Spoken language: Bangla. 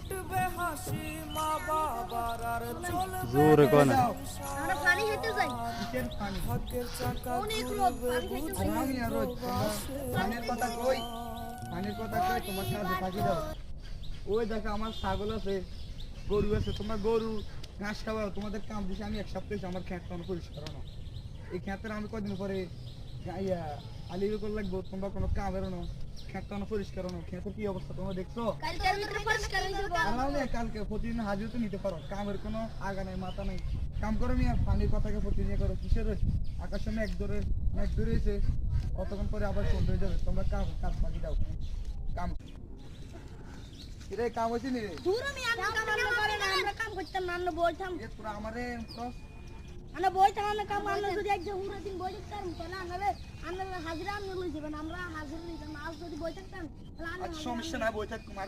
ফুটবে হাসি মা বাবার আর চলবে জোরে কোন আমরা পানি খেতে যাই কিসের পানি? ভাগ্যের চাকা অনেক রোদ ঘুরবে পানি খেতে আর যাই আমি আর রোজ তোমরা পানির কথা কই, পানির কথা কই, তোমার কাছে থাকি দাও। ওই দেখো আমার ছাগল আছে, গরু আছে, তোমার গরু ঘাস খাওয়াও, তোমাদের কাম দিছে আমি এক সপ্তাহ হয়েছে আমার খেত কোনো পরিষ্কার না। এই খেতের আমি কদিন পরে আলির উপর লাগবো, তোমরা কোনো কাম বেরোনো, খেত কোনো পরিষ্কার না। খেতের কি অবস্থা তোমরা দেখছো? কালকের ভিতরে পরিষ্কার হয়ে যাবে আরামে কালকে প্রতিদিন হাজির তো নিতে পারো, কামের কোনো আগা নাই মাথা নাই। কাম করো নি আর পানির কথাকে প্রতিদিন করো কিসের আকাশের মেঘ ধরেছে, কতক্ষণ পরে আবার সন্ধ্যা হয়ে যাবে। তোমরা কাজ বাকি দাও, কাম রে কাম হয়েছে নি রে? দূর আমি আমরা কাম আমরা করে না আমরা কাম করতাম না আমরা বলতাম এ তোরা আমারে আমরা বলতাম আমরা কাম আমরা যদি একজন পুরো দিন বই থাকতাম তাহলে আমরা হাজিরা আমরা লই যাবেন আমরা হাজিরা নিতাম আজ যদি বই থাকতাম তাহলে আমরা সমস্যা না বই থাক